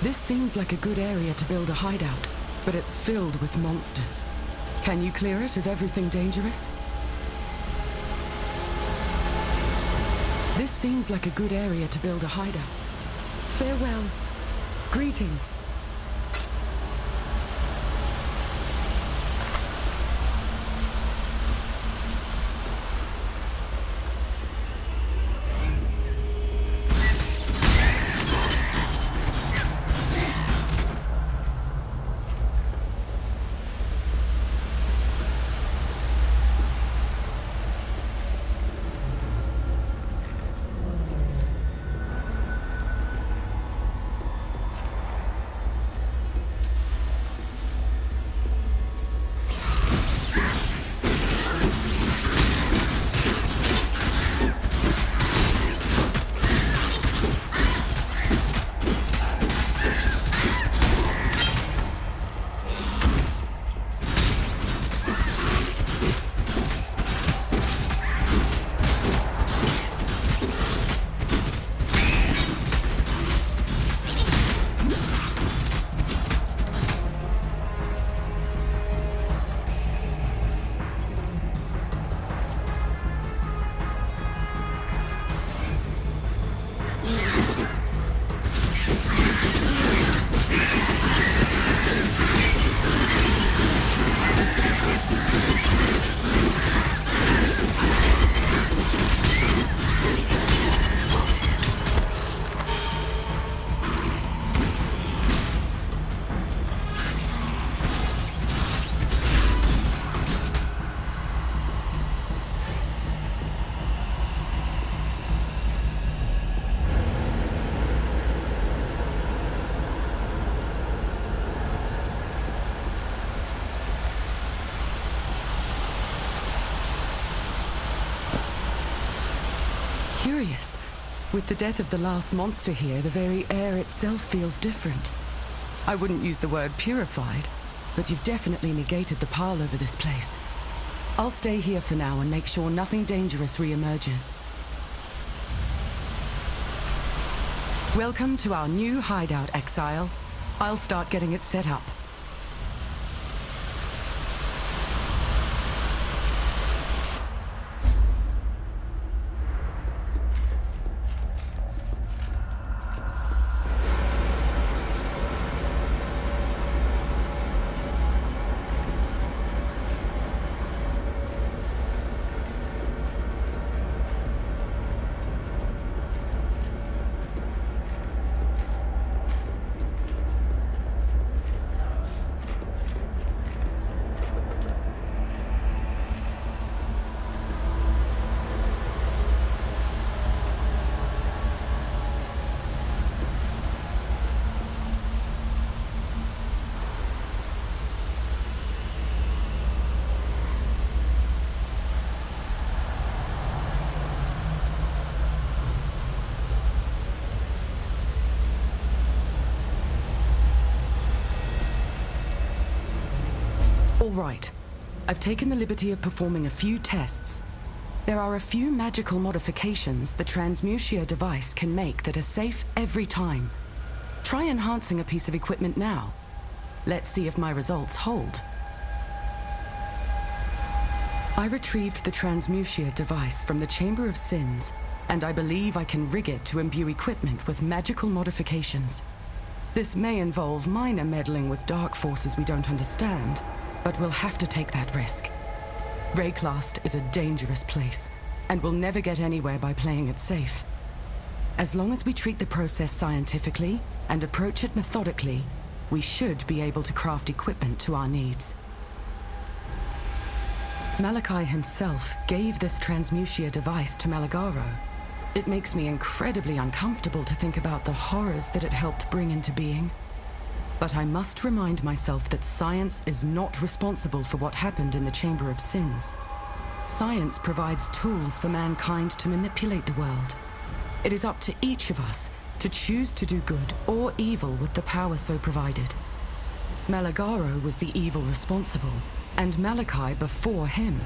This seems like a good area to build a hideout, but it's filled with monsters. Can you clear it of everything dangerous? This seems like a good area to build a hideout. Farewell. Greetings. Curious. With the death of the last monster here, the very air itself feels different. I wouldn't use the word purified, but you've definitely negated the pile over this place. I'll stay here for now and make sure nothing dangerous re-emerges. Welcome to our new hideout, Exile. I'll start getting it set up. All right. I've taken the liberty of performing a few tests. There are a few magical modifications the Transmutia device can make that are safe every time. Try enhancing a piece of equipment now. Let's see if my results hold. I retrieved the Transmutia device from the Chamber of Sins, and I believe I can rig it to imbue equipment with magical modifications. This may involve minor meddling with dark forces we don't understand, but we'll have to take that risk. Wraeclast is a dangerous place, and we'll never get anywhere by playing it safe. As long as we treat the process scientifically and approach it methodically, we should be able to craft equipment to our needs. Malachi himself gave this Transmutia device to Malagaro. It makes me incredibly uncomfortable to think about the horrors that it helped bring into being. But I must remind myself that science is not responsible for what happened in the Chamber of Sins. Science provides tools for mankind to manipulate the world. It is up to each of us to choose to do good or evil with the power so provided. Malagaro was the evil responsible, and Malachi before him.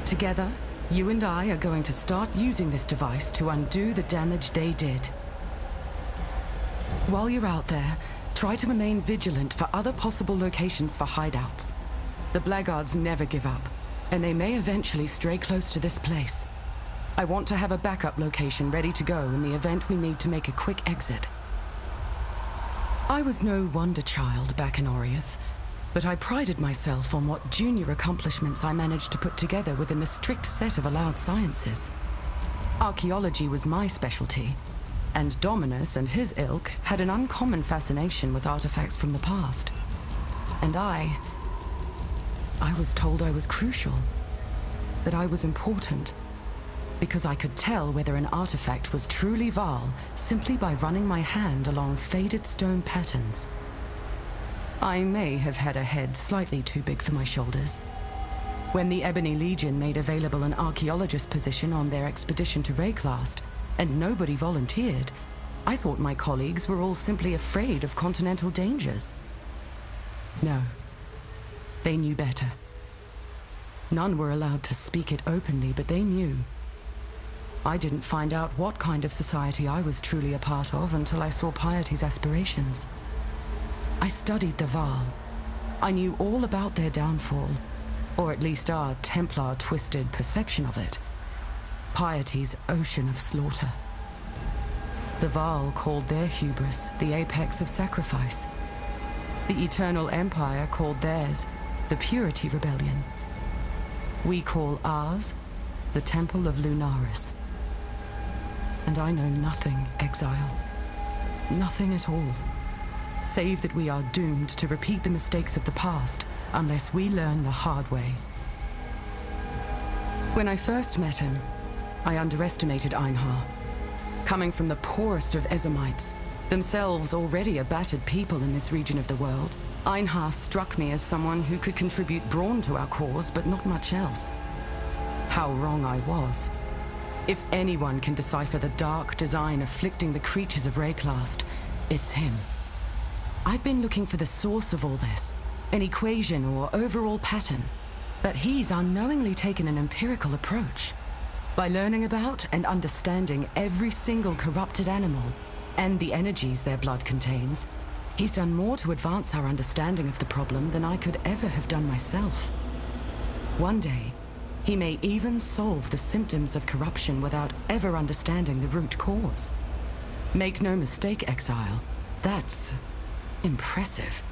Together, you and I are going to start using this device to undo the damage they did. While you're out there, Try to remain vigilant for other possible locations for hideouts. The blackguards never give up, and they may eventually stray close to this place. I want to have a backup location ready to go in the event we need to make a quick exit. I was no wonder child back in Oriath, but I prided myself on what junior accomplishments I managed to put together within the strict set of allowed sciences. Archaeology was my specialty, and Dominus and his ilk had an uncommon fascination with artifacts from the past. And I was told I was crucial, that I was important, because I could tell whether an artifact was truly Vaal simply by running my hand along faded stone patterns. I may have had a head slightly too big for my shoulders. When the Ebony Legion made available an archaeologist position on their expedition to Rayclast, and nobody volunteered, I thought my colleagues were all simply afraid of continental dangers. No, they knew better. None were allowed to speak it openly, but they knew. I didn't find out what kind of society I was truly a part of until I saw Piety's aspirations. I studied the Vaal. I knew all about their downfall, or at least our Templar-twisted perception of it. Piety's ocean of slaughter. The Vaal called their hubris the apex of sacrifice. The Eternal Empire called theirs the Purity Rebellion. We call ours the Temple of Lunaris. And I know nothing, Exile. Nothing at all. Save that we are doomed to repeat the mistakes of the past unless we learn the hard way. When I first met him, I underestimated Einhar. Coming from the poorest of Ezamites, themselves already a battered people in this region of the world, Einhar struck me as someone who could contribute brawn to our cause, but not much else. How wrong I was. If anyone can decipher the dark design afflicting the creatures of Rayclast, it's him. I've been looking for the source of all this, an equation or overall pattern, but he's unknowingly taken an empirical approach. By learning about and understanding every single corrupted animal and the energies their blood contains, he's done more to advance our understanding of the problem than I could ever have done myself. One day, he may even solve the symptoms of corruption without ever understanding the root cause. Make no mistake, Exile, that's impressive.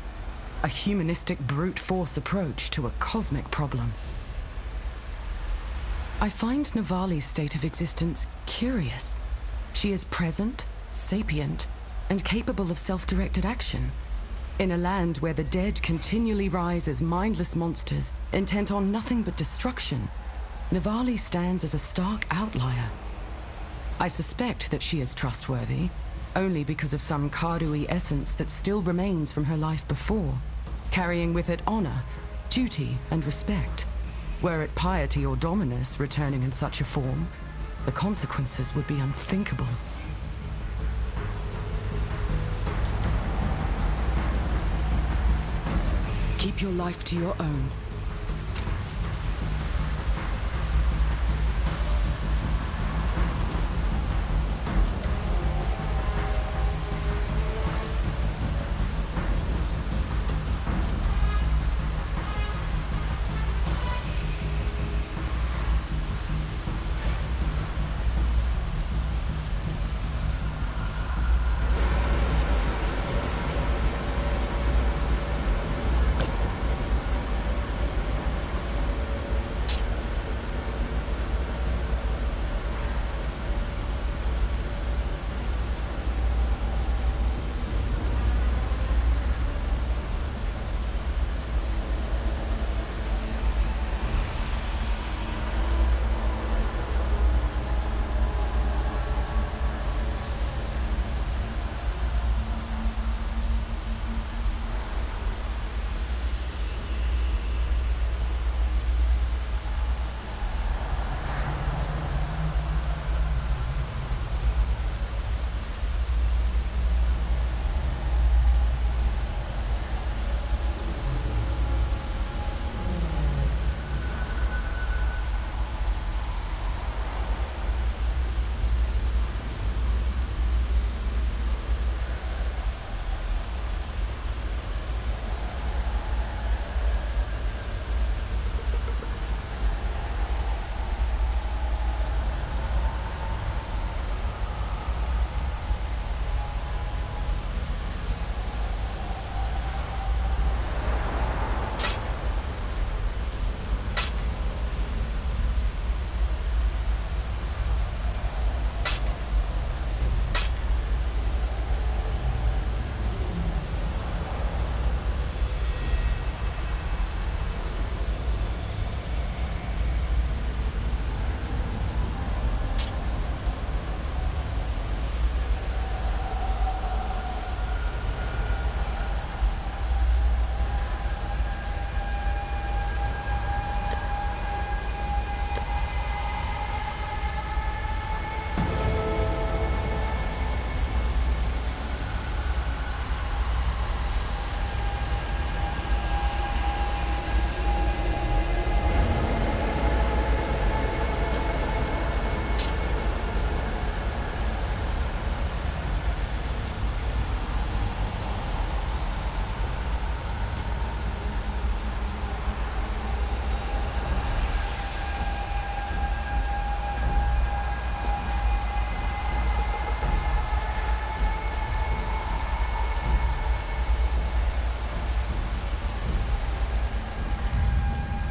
A humanistic brute force approach to a cosmic problem. I find Navali's state of existence curious. She is present, sapient, and capable of self-directed action. In a land where the dead continually rise as mindless monsters, intent on nothing but destruction, Navali stands as a stark outlier. I suspect that she is trustworthy, only because of some Karui essence that still remains from her life before, carrying with it honor, duty, and respect. Were it Piety or Dominus returning in such a form, the consequences would be unthinkable. Keep your life to your own.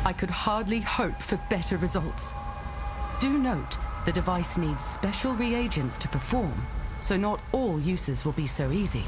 I could hardly hope for better results. Do note, the device needs special reagents to perform, so not all uses will be so easy.